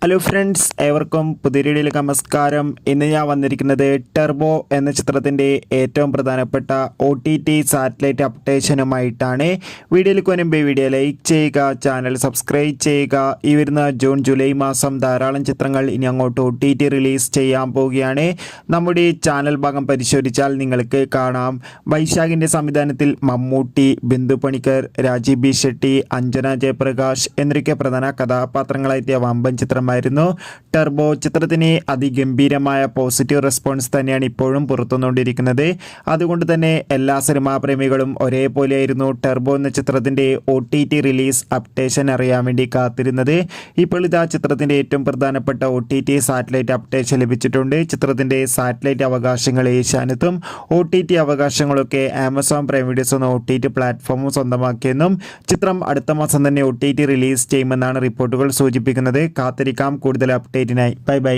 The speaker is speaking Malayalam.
ഹലോ ഫ്രണ്ട്സ്, ഏവർക്കും പുതിയ വീഡിയോയിലേക്ക് നമസ്കാരം. ഇന്ന് ഞാൻ വന്നിരിക്കുന്നത് ടെർബോ എന്ന ചിത്രത്തിൻ്റെ ഏറ്റവും പ്രധാനപ്പെട്ട OTT സാറ്റലൈറ്റ് അപ്ഡേഷനുമായിട്ടാണ്. വീഡിയോയിലേക്ക് വരുമ്പോൾ വീഡിയോ ലൈക്ക് ചെയ്യുക, ചാനൽ സബ്സ്ക്രൈബ് ചെയ്യുക. ഈ വരുന്ന ജൂൺ ജൂലൈ മാസം ധാരാളം ചിത്രങ്ങൾ ഇനി അങ്ങോട്ട് OTT റിലീസ് ചെയ്യാൻ പോവുകയാണ്. നമ്മുടെ ചാനൽ ഭാഗം പരിശോധിച്ചാൽ നിങ്ങൾക്ക് കാണാം. വൈശാഖിൻ്റെ സംവിധാനത്തിൽ മമ്മൂട്ടി, ബിന്ദു പണിക്കർ, രാജീവ് ബി ഷെട്ടി, അഞ്ജന ജയപ്രകാശ് എന്നൊക്കെ പ്രധാന കഥാപാത്രങ്ങളായെത്തിയ വമ്പൻ ചിത്രം ടെർബോ. ചിത്രത്തിന് അതിഗംഭീരമായ പോസിറ്റീവ് റെസ്പോൺസ് തന്നെയാണ് ഇപ്പോഴും പുറത്തുവന്നുകൊണ്ടിരിക്കുന്നത്. അതുകൊണ്ട് തന്നെ എല്ലാ സിനിമാ പ്രേമികളും ഒരേപോലെയായിരുന്നു ടെർബോ എന്ന ചിത്രത്തിൻ്റെ OTT റിലീസ് അപ്ഡേഷൻ അറിയാൻ വേണ്ടി കാത്തിരുന്നത്. ഇപ്പോൾ ഇതാ ചിത്രത്തിൻ്റെ ഏറ്റവും പ്രധാനപ്പെട്ട OTT സാറ്റലൈറ്റ് അപ്ഡേഷൻ ലഭിച്ചിട്ടുണ്ട്. ചിത്രത്തിൻ്റെ സാറ്റലൈറ്റ് അവകാശങ്ങൾ ഏഷ്യാനെറ്റും OTT അവകാശങ്ങളൊക്കെ ആമസോൺ പ്രൈം വീഡിയോസ് എന്ന OTT പ്ലാറ്റ്ഫോമും സ്വന്തമാക്കിയെന്നും ചിത്രം അടുത്ത മാസം തന്നെ OTT റിലീസ് ചെയ്യുമെന്നാണ് റിപ്പോർട്ടുകൾ സൂചിപ്പിക്കുന്നത്. കാത്തിരിക്കാം കൂടുതൽ അപ്ഡേറ്റിനായി. Bye bye.